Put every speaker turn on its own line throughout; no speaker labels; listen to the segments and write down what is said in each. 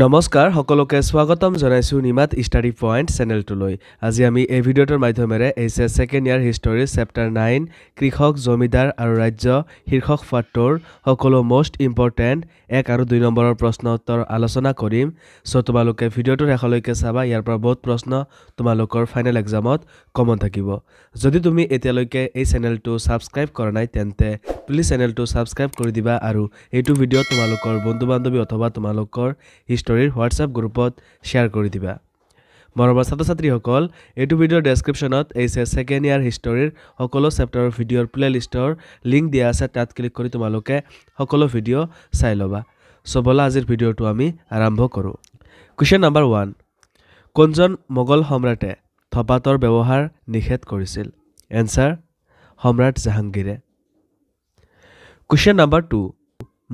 নমস্কাৰ সকলোকে স্বাগতম জনাইছো নিমাত ষ্টাডি পইণ্ট চেনেলটোলৈ আজি আমি এই ভিডিঅ'টোৰ মাধ্যমেৰে HS second year history chapter 9 কৃষক জমিদাৰ আৰু ৰাজ্য শীৰ্ষক পাঠটোৰ সকলো মোষ্ট ইম্পৰ্টেণ্ট 1 আৰু 2 নম্বৰৰ প্ৰশ্ন উত্তৰ আলোচনা কৰিম সো তোমালোকে ভিডিঅ'টোৰ শেষলৈকে চাবা ইয়াৰ পৰা বহুত প্ৰশ্ন তোমালোকৰ ফাইনেল এক্সামত কমন থাকিব যদি তুমি এতিয়ালৈকে এই চেনেলটো সাবস্ক্ৰাইব কৰা নাই তেন্তে প্লিজ চেনেলটো সাবস্ক্ৰাইব কৰি দিবা আৰু এইটো ভিডিঅ' তোমালোকৰ বন্ধু-বান্ধৱী অথবা তোমালোকৰ হিষ্টৰীৰ হোৱাটছআপ গ্ৰুপত শ্বেয়াৰ কৰি দিবা মৰমৰ ছাত্ৰ-ছাত্ৰীসকল এইটো ভিডিঅ'ৰ ডেসক্ৰিপশ্যনত এইচএছ ছেকেণ্ড ইয়াৰ হিষ্টৰীৰ সকলো চেপ্টাৰৰ ভিডিঅ'ৰ প্লেলিষ্টৰ লিংক দিয়া আছে তাত ক্লিক কৰি তোমালোকে সকলো ভিডিঅ' চাই ল'বা সো বলা আজিৰ ভিডিঅ'টো আমি আৰম্ভ কৰোঁ কোৱেশ্চন নম্বৰ 1 কোনজন মোগল সম্ৰাটে থপাতৰ ব্যৱহাৰ নিষেধ কৰিছিল এনসাৰ সম্ৰাট জাহাংগীৰে কোৱেশ্চন নম্বৰ 2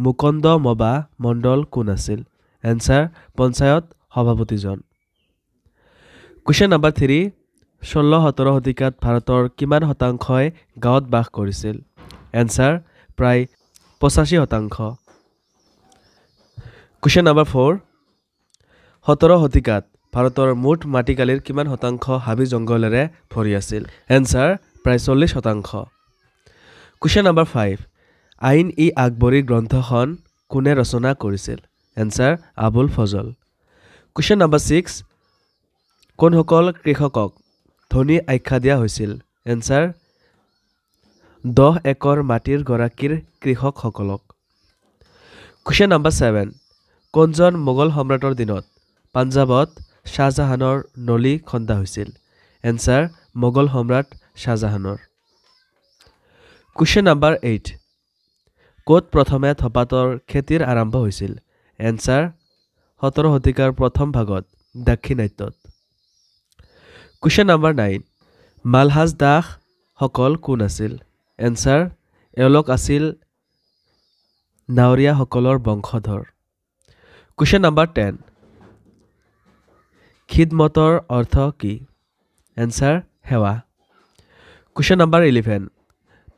মুকুন্দ মবা মণ্ডল কোন আছিল এনসাৰ পঞ্চায়ত সভাপতিজন কোৱেশ্চন নম্বৰ 3 16-17 শতিকাত ভাৰতৰ কিমান শতাংশই গাঁৱত বাস কৰিছিল এনসাৰ প্ৰায় 85% কোৱেশ্চন নম্বৰ 4 17 শতিকাত ভাৰতৰ মুঠ মাটিকালিৰ কিমান শতাংশ হাবি জংগলেৰে ভৰি আছিল এনসাৰ প্ৰায় 40% কোৱেশ্চন নম্বৰ 5 আইন ই আকবৰী গ্ৰন্থখন কোনে ৰচনা কৰিছিল answer Abul Fazal question number 6 কোনসকল কৃষকক ধনী আখ্যা দিয়া হৈছিল এনসাৰ 10 একৰ মাটিৰ গৰাকীৰ কৃষকসকলক কোৱেশ্চন নম্বৰ 7 কোনজন মোগল সম্ৰাটৰ দিনত পাঞ্জাবত শাহজাহানৰ নলি খন্দা হৈছিল এনসাৰ মোগল সম্ৰাট শাহজাহানৰ কোৱেশ্চন নম্বৰ 8 কোত প্ৰথমে থপাতৰ খেতিৰ আৰম্ভ হৈছিল এনসাৰ 17 শতিকাৰ প্ৰথম ভাগত দাক্ষিণাত্যত কোৱেশ্চন নম্বৰ 9 মালহাজ দাস সকল কোন আছিল এনসাৰ এওঁলোক আছিল নাৱৰীয়া সকলৰ বংশধৰ কোৱেশ্চন নম্বৰ 10 খিদমতৰ অৰ্থ কি এনসাৰ সেৱা কোৱেশ্চন নম্বৰ 11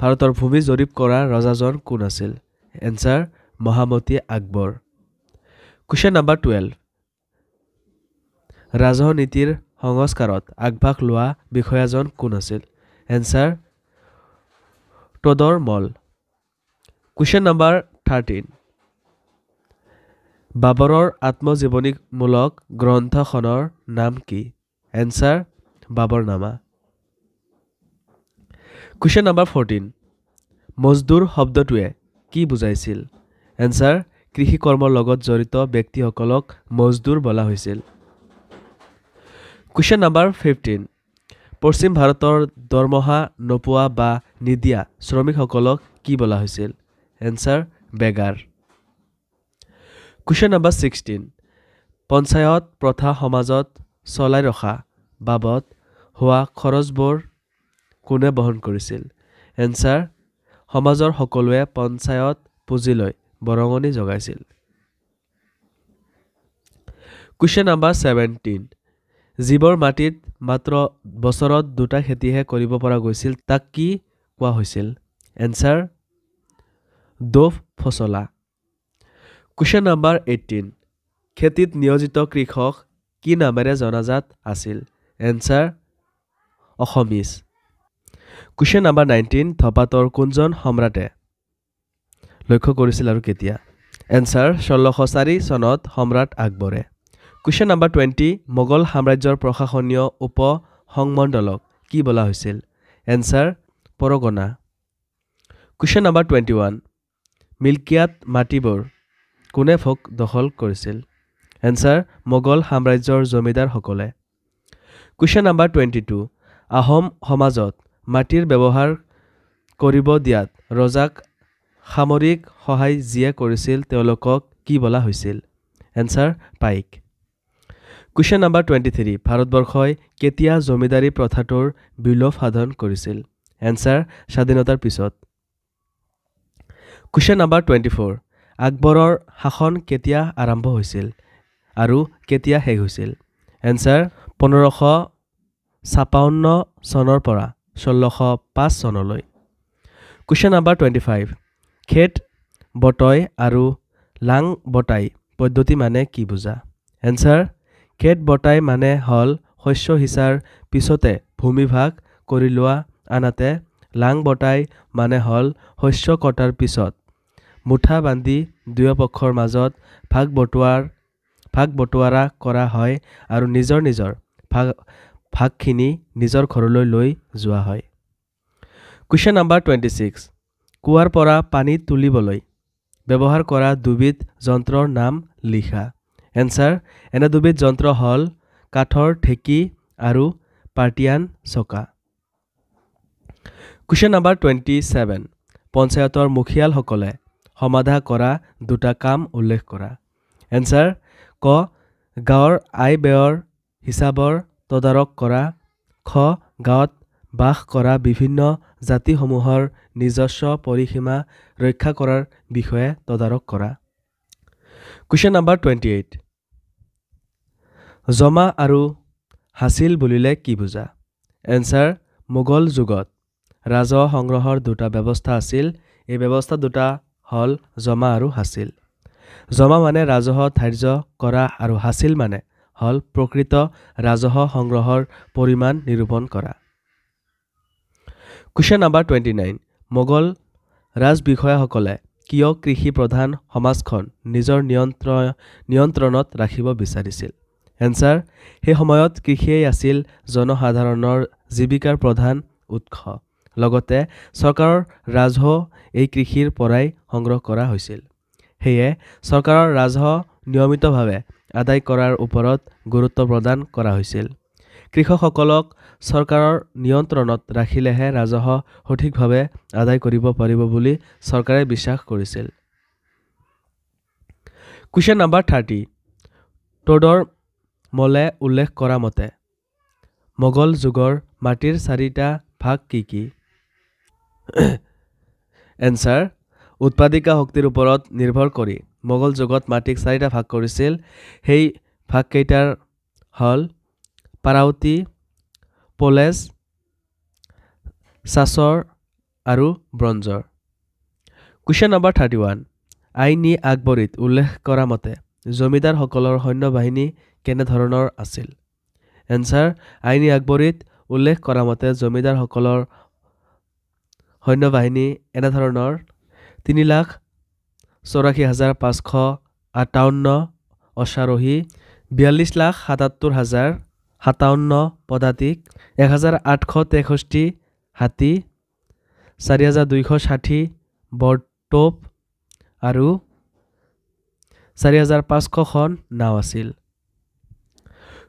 ভাৰতৰ ভূমি জৰীপ কৰা ৰজাজন কোন আছিল এনসাৰ মহামতি আকবৰ কোৱেশ্চন নম্বৰ 12 ৰাজনীতিৰ সংস্কাৰত আগভাগ লোৱা বিষয়াজন কোন আছিল এনসাৰ তদৰ মল কোৱেশ্চন নম্বৰ 13 বাবৰৰ আত্মজীৱনীমূলক গ্ৰন্থখনৰ নাম কি এনসাৰ বাবৰনামা কোৱেশ্চন নম্বৰ 14 মজদুৰ শব্দটোৱে কি বুজাইছিল এনসাৰ কৃষি কৰ্মৰ লগত জড়িত ব্যক্তিসকলক মজদুৰ বোলা হৈছিল কোৱেশ্চন নম্বৰ 15 পশ্চিম ভাৰতৰ দৰমহা নোপোৱা বা নিদিয়া শ্ৰমিকসকলক কি বোলা হৈছিল এনসাৰ বেগাৰ কোৱেশ্চন নম্বৰ 16 পঞ্চায়ত প্ৰথা সমাজত চলাই ৰখা বাবদ হোৱা খৰচবোৰ কোনে বহন কৰিছিল এনসাৰ সমাজৰ সকলোৱে পঞ্চায়ত পুঁজিলৈ বৰঙণি যোগাইছিল কোৱেশ্চন নম্বৰ 17 যিবোৰ মাটিত মাত্ৰ বছৰত দুটা খেতিহে কৰিব পৰা গৈছিল তাক কি কোৱা হৈছিল এনসাৰ দোফ ফচলা কোৱেশ্চন নম্বৰ 18 খেতিত নিয়োজিত কৃষক কি নামেৰে জনাজাত আছিল এনসাৰ অসমীজ কোৱেশ্চন নম্বৰ 19 থপাতৰ কোনজন সম্ৰাটে লক্ষ্য কৰিছিল আৰু কেতিয়া এনসাৰ 1604 চনত সম্ৰাট আকবৰে কোৱেশ্চন নম্বৰ 20 মোগল সাম্ৰাজ্যৰ প্ৰশাসনীয় উপ সংমণ্ডলক কি বোলা হৈছিল এনসাৰ পৰগনা কোৱেশ্চন নম্বৰ 21 মিল্কিয়াত মাটিবোৰ কোনে ভোগ দখল কৰিছিল এনসাৰ মোগল সাম্ৰাজ্যৰ জমিদাৰসকলে কোৱেশ্চন নম্বৰ 22 আহোম সমাজত মাটিৰ ব্যৱহাৰ কৰিব দিয়াত ৰজাক সামৰিক সহায় যিয়ে কৰিছিল তেওঁলোকক কি বোলা হৈছিল এনসাৰ পাইক কোৱেশ্চন নম্বৰ 23 ভাৰতবৰ্ষই কেতিয়া জমিদাৰী প্ৰথাটোৰ বিলোপ সাধন কৰিছিল এনসাৰ স্বাধীনতাৰ পিছত কোৱেশ্চন নম্বৰ 24 আকবৰৰ শাসন কেতিয়া আৰম্ভ হৈছিল আৰু কেতিয়া শেষ হৈছিল এনসাৰ 1556 চনৰ পৰা 1605 চনলৈ কোৱেশ্চন নম্বৰ 25 খেত বটয় আৰু লাং বটাই পদ্ধতি মানে কি বুজা এনচাৰ খেত বটাই মানে হল শস্য সিঁচাৰ পিছতে ভূমিভাগ কৰি লোৱা আনহাতে লাং বটাই মানে হল শস্য কটাৰ পিছত মুঠা বান্ধি দুয়ো পক্ষৰ মাজত ভাগ বটোৱাৰা কৰা হয় আৰু নিজৰ নিজৰ ভাগখিনি নিজৰ ঘৰলৈ লৈ যোৱা হয় কুৱেশ্যন নাম্বাৰ 26 কুৱাৰ পৰা পানী তুলিবলৈ ব্যৱহাৰ কৰা দুবিধ যন্ত্ৰৰ নাম লিখা এনচাৰ এনে দুবিধ যন্ত্ৰ হল কাঠৰ ঢেঁকী আৰু পাৰ্টিয়ান চকা কুৱেশ্যন নাম্বাৰ 27 পঞ্চায়তৰ মুখিয়ালসকলে সমাধা কৰা দুটা কাম উল্লেখ কৰা এনচাৰ ক গাঁৱৰ আয় ব্যয়ৰ হিচাপৰ তদাৰক কৰা খ গাঁৱত বাস কৰা বিভিন্ন জাতিসমূহৰ নিজস্ব পৰিসীমা ৰক্ষা কৰাৰ বিষয়ে তদাৰক কৰা কুৱেশ্যন নাম্বাৰ 28 জমা আৰু হাছিল বুলিলে কি বুজা এনচাৰ মোগল যুগত ৰাজহ সংগ্ৰহৰ দুটা ব্যৱস্থা আছিল এই ব্যৱস্থা দুটা হল জমা আৰু হাছিল জমা মানে ৰাজহ ধাৰ্য কৰা আৰু হাছিল মানে হল প্ৰকৃত ৰাজহ সংগ্ৰহৰ পৰিমাণ নিৰূপণ কৰা কুৱেশ্যন নাম্বাৰ 29 মোগল ৰাজবিষয়াসকলে কিয় কৃষি প্ৰধান সমাজখন নিজৰ নিয়ন্ত্ৰণত ৰাখিব বিচাৰিছিল এনচাৰ সেই সময়ত কৃষিয়েই আছিল জনসাধাৰণৰ জীৱিকাৰ প্ৰধান উৎস লগতে চৰকাৰৰ ৰাজহ এই কৃষিৰ পৰাই সংগ্ৰহ কৰা হৈছিল সেয়ে চৰকাৰৰ ৰাজহ নিয়মিতভাৱে আদায় কৰাৰ ওপৰত গুৰুত্ব প্ৰদান কৰা হৈছিল কৃষকসকলক চৰকাৰৰ নিয়ন্ত্ৰণত ৰাখিলেহে ৰাজহ সঠিকভাৱে আদায় কৰিব পাৰিব বুলি চৰকাৰে বিশ্বাস কৰিছিল কুৱেশ্যন নাম্বাৰ 30 টডৰ মলে উল্লেখ কৰা মতে মোগল যুগৰ মাটিৰ চাৰিটা ভাগ কি কি এনচাৰ উৎপাদিকা শক্তিৰ ওপৰত নিৰ্ভৰ কৰি মোগল যুগত মাটিক চাৰিটা ভাগ কৰিছিল সেই ভাগকেইটাৰ হল পাৰাউতি পলেজ চাচৰ আৰু ব্ৰঞ্জৰ কুৱেশ্যন নাম্বাৰ 31 আইনী আকবৰীত উল্লেখ কৰা মতে জমিদাৰসকলৰ সৈন্যবাহিনী কেনেধৰণৰ আছিল এনচাৰ আইনী আকবৰীত উল্লেখ কৰা মতে জমিদাৰসকলৰ সৈন্যবাহিনী এনেধৰণৰ 3,84,558 অশ্বাৰোহী 42,77,057 পদাতিক 1,863 হাতী 4,260 বৰতোপ আৰু 4,500খন নাও আছিল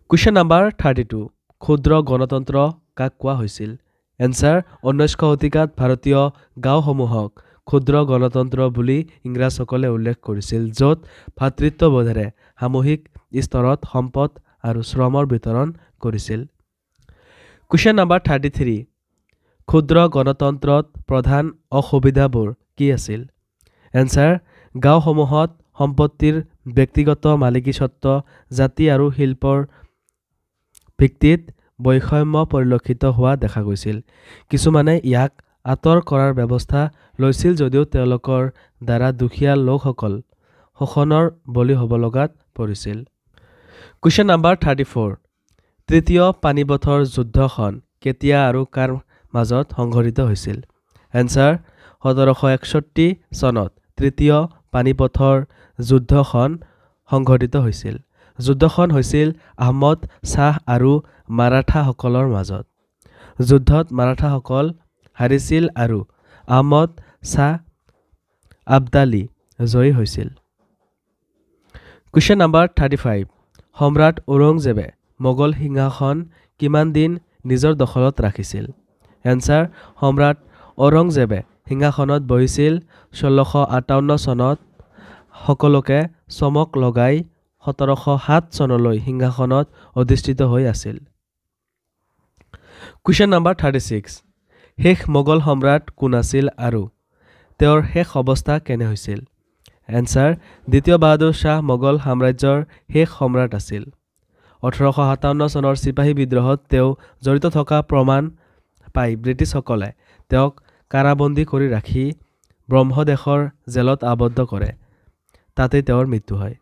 কুৱেশ্যন নাম্বাৰ 32 ক্ষুদ্ৰ গণতন্ত্ৰ কাক কোৱা হৈছিল এনচাৰ 19শ শতিকাত ভাৰতীয় গাঁওসমূহক ক্ষুদ্ৰ গণতন্ত্ৰ বুলি ইংৰাজসকলে উল্লেখ কৰিছিল য'ত ভাতৃত্ববোধেৰে সামূহিক স্তৰত সম্পদ আৰু শ্ৰমৰ বিতৰণ কৰিছিল কুৱেশ্যন নাম্বাৰ 33 ক্ষুদ্ৰ গণতন্ত্ৰত প্ৰধান অসুবিধাবোৰ কি আছিল এনচাৰ গাঁওসমূহত সম্পত্তিৰ ব্যক্তিগত মালিকীস্বত্ব জাতি আৰু শিল্পৰ ভিত্তিত বৈষম্য পৰিলক্ষিত হোৱা দেখা গৈছিল কিছুমানে ইয়াক আঁতৰ কৰাৰ ব্যৱস্থা লৈছিল যদিও তেওঁলোকৰ দ্বাৰা দুখীয়া লোকসকল শোষণৰ বলি হ'ব লগাত পৰিছিল কুৱেশ্যন নাম্বাৰ 34 তৃতীয় পানিপথৰ যুদ্ধখন কেতিয়া আৰু কাৰ মাজত সংঘটিত হৈছিল এনচাৰ 1761 চনত তৃতীয় পানিপথৰ যুদ্ধখন সংঘটিত হৈছিল যুদ্ধখন হৈছিল আহমদ শ্বাহ আৰু মাৰাঠাসকলৰ মাজত যুদ্ধত মাৰাঠাসকল হাৰিছিল আৰু আহমদ শ্বাহ আবদালী জয়ী হৈছিল কুৱেশ্যন নাম্বাৰ 35 সম্ৰাট ঔৰংজেবে মোগল সিংহাসন কিমান দিন নিজৰ দখলত ৰাখিছিল এনচাৰ সম্ৰাট ঔৰংজেবে সিংহাসনত বহিছিল 1658 চনত সকলোকে চমক লগাই 1707 চনলৈ সিংহাসনত অধিষ্ঠিত হৈ আছিল কুৱেশ্যন নাম্বাৰ 36 শেষ মোগল সম্ৰাট কোন আছিল আৰু তেওঁৰ শেষ অৱস্থা কেনে হৈছিল এনচাৰ দ্বিতীয় বাহাদুৰ শ্বাহ মোগল সাম্ৰাজ্যৰ শেষ সম্ৰাট আছিল 1857 চনৰ চিপাহী বিদ্ৰোহত তেওঁ জড়িত থকা প্ৰমাণ পাই ব্ৰিটিছসকলে তেওঁক কাৰাবন্দী কৰি ৰাখি ব্ৰহ্মদেশৰ জেলত আবদ্ধ কৰে তাতে তেওঁৰ মৃত্যু হয়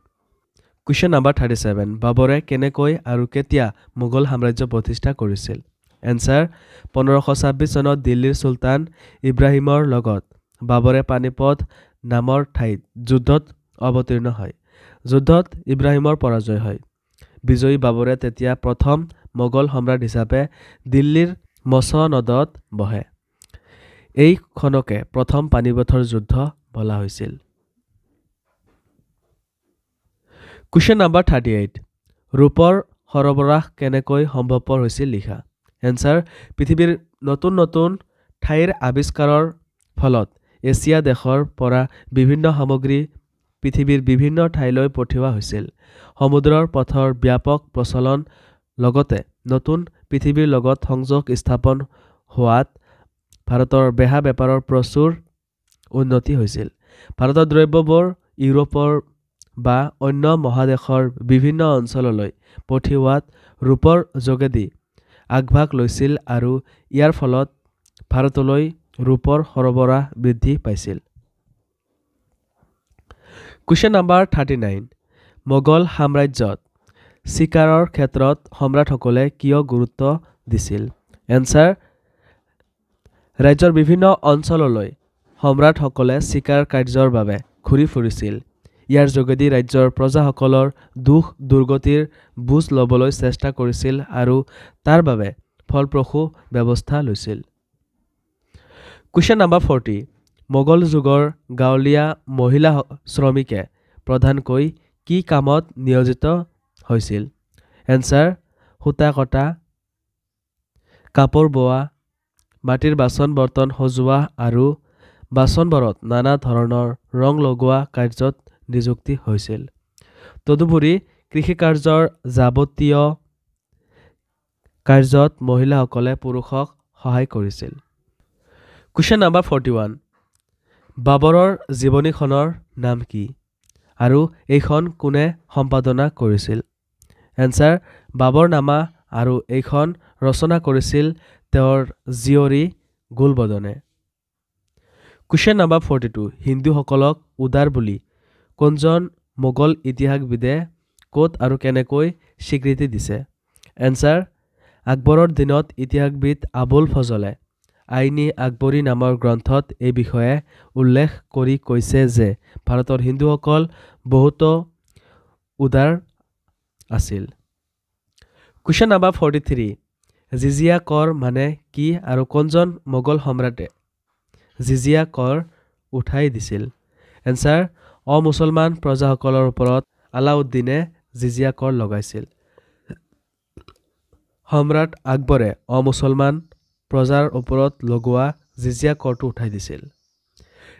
Question number 37. বাবৰে কেনেকৈ আৰু কেতিয়া মোগল সাম্ৰাজ্য প্ৰতিষ্ঠা কৰিছিল? Answer. 1526 চনত দিল্লীৰ সুলতান ইব্ৰাহিমৰ লগত বাবৰে পানিপথ নামৰ ঠাইত যুদ্ধত অৱতীৰ্ণ হয়। যুদ্ধত ইব্ৰাহিমৰ পৰাজয় হয়। বিজয়ী বাবৰে তেতিয়া প্ৰথম মোগল সম্ৰাট হিচাপে দিল্লীৰ মছনদত বহে। এইখনকে প্ৰথম পানিপথৰ যুদ্ধ বোলা হৈছিল। Question number 38. ৰূপৰ সৰবৰাহ কেনেকৈ সম্ভৱপৰ হৈছিল লিখা? Answer. পৃথিৱীৰ নতুন নতুন ঠাইৰ আৱিষ্কাৰৰ ফলত এছিয়া দেশৰ পৰা বিভিন্ন সামগ্ৰী পৃথিৱীৰ বিভিন্ন ঠাইলৈ পঠিওৱা হৈছিল। সমুদ্ৰৰ পথৰ ব্যাপক প্ৰচলন লগতে নতুন পৃথিৱীৰ লগত সংযোগ স্থাপন হোৱাত ভাৰতৰ বেহা বেপাৰৰ প্ৰচুৰ উন্নতি হৈছিল। ভাৰতৰ দ্ৰব্যবোৰ ইউৰোপৰ বা অন্য মহাদেশৰ বিভিন্ন অঞ্চললৈ পঠিওৱাত ৰূপৰ যোগেদি আগভাগ লৈছিল আৰু ইয়াৰ ফলত ভাৰতলৈ ৰূপৰ সৰবৰাহ বৃদ্ধি পাইছিল। Question number 39. মোগল সাম্ৰাজ্যত চিকাৰৰ ক্ষেত্ৰত সম্ৰাটসকলে কিয় গুৰুত্ব দিছিল? Answer. ৰাজ্যৰ বিভিন্ন অঞ্চললৈ সম্ৰাটসকলে চিকাৰ কাৰ্যৰ বাবে ঘূৰি ফুৰিছিল। ইয়াৰ যোগেদি ৰাজ্যৰ প্ৰজাসকলৰ দুখ দুৰ্গতিৰ বুজ ল'বলৈ চেষ্টা কৰিছিল আৰু তাৰ বাবে ফলপ্ৰসূ ব্যৱস্থা লৈছিল। Question number 40. মোগল যুগৰ গাঁৱলীয়া মহিলা শ্ৰমিকে প্ৰধানকৈ কি কামত নিয়োজিত হৈছিল? Answer. সূতা কটা, কাপোৰ বোৱা, মাটিৰ বাচন বৰ্তন সজোৱা আৰু বাচনবোৰত নানা ধৰণৰ ৰং লগোৱা কাৰ্যত নিযুক্তি হৈছিল। তদুপৰি কৃষিকাৰ্যৰ যাৱতীয় কাৰ্যত মহিলাসকলে পুৰুষক সহায় কৰিছিল। Question number 41. বাবৰৰ জীৱনীখনৰ নাম কি আৰু এইখন কোনে সম্পাদনা কৰিছিল? Answer. বাবৰনামা আৰু এইখন ৰচনা কৰিছিল তেওঁৰ জীয়ৰী গুলবদনে। Question number 42. হিন্দুসকলক উদাৰ বুলি কোনজন মোগল ইতিহাসবিদে ক'ত আৰু কেনেকৈ স্বীকৃতি দিছে? Answer. আকবৰৰ দিনত ইতিহাসবিদ আবুল ফজলে আইনী আকবৰী নামৰ গ্ৰন্থত এই বিষয়ে উল্লেখ কৰি কৈছে যে ভাৰতৰ হিন্দুসকল বহুতো উদাৰ আছিল। Question number 43. জিজিয়া কৰ মানে কি আৰু কোনজন মোগল সম্ৰাটে জিজিয়া কৰ উঠাই দিছিল? Answer. অমুছলমান প্ৰজাসকলৰ ওপৰত আলাউদ্দিনে জিজিয়া কৰ লগাইছিল। সম্ৰাট আকবৰে অমুছলমান প্ৰজাৰ ওপৰত লগোৱা জিজিয়া কৰটো উঠাই দিছিল।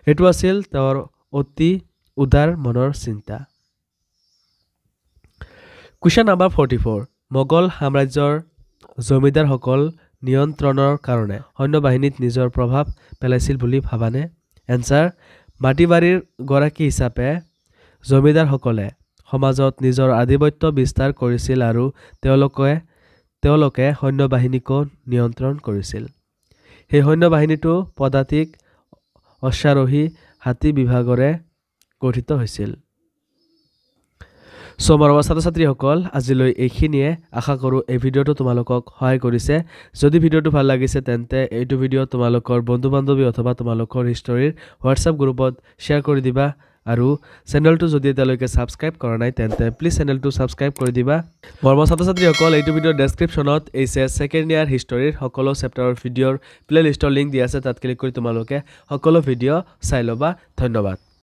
এইটো আছিল তেওঁৰ অতি উদাৰ মনৰ চিন্তা। Question number 44. মোগল সাম্ৰাজ্যৰ জমিদাৰসকল নিয়ন্ত্ৰণৰ কাৰণে সৈন্যবাহিনীত নিজৰ প্ৰভাৱ পেলাইছিল বুলি ভাবানে? Answer. মাটিবাৰীৰ গৰাকী হিচাপে জমিদাৰসকলে সমাজত নিজৰ আধিপত্য বিস্তাৰ কৰিছিল আৰু তেওঁলোকে সৈন্যবাহিনীকো নিয়ন্ত্ৰণ কৰিছিল। সেই সৈন্যবাহিনীটো পদাতিক, অশ্বাৰোহী, হাতী বিভাগৰে গঠিত হৈছিল। মৰমৰ ছাত্ৰ-ছাত্ৰীসকল, আজিলৈ এইখিনিয়ে। আশা কৰোঁ এই ভিডিঅ'টো তোমালোকক সহায় কৰিছে। যদি ভিডিঅ'টো ভাল লাগিছে তেন্তে এইটো ভিডিঅ' তোমালোকৰ বন্ধু-বান্ধৱী অথবা তোমালোকৰ হিষ্টৰীৰ হোৱাটছআপ গ্ৰুপত শ্বেয়াৰ কৰি দিবা আৰু চেনেলটো যদি এতিয়ালৈকে ছাবস্ক্ৰাইব কৰা নাই তেন্তে প্লিজ চেনেলটো ছাবস্ক্ৰাইব কৰি দিবা। মৰমৰ ছাত্ৰ-ছাত্ৰীসকল, এইটো ভিডিঅ'ৰ ডেছক্ৰিপশ্যনত এইচএছ ছেকেণ্ড ইয়াৰ হিষ্টৰীৰ সকলো চেপ্টাৰৰ ভিডিঅ'ৰ প্লেলিষ্টৰ লিংক দিয়া আছে। তাত ক্লিক কৰি তোমালোকে সকলো ভিডিঅ' চাই ল'বা। ধন্যবাদ।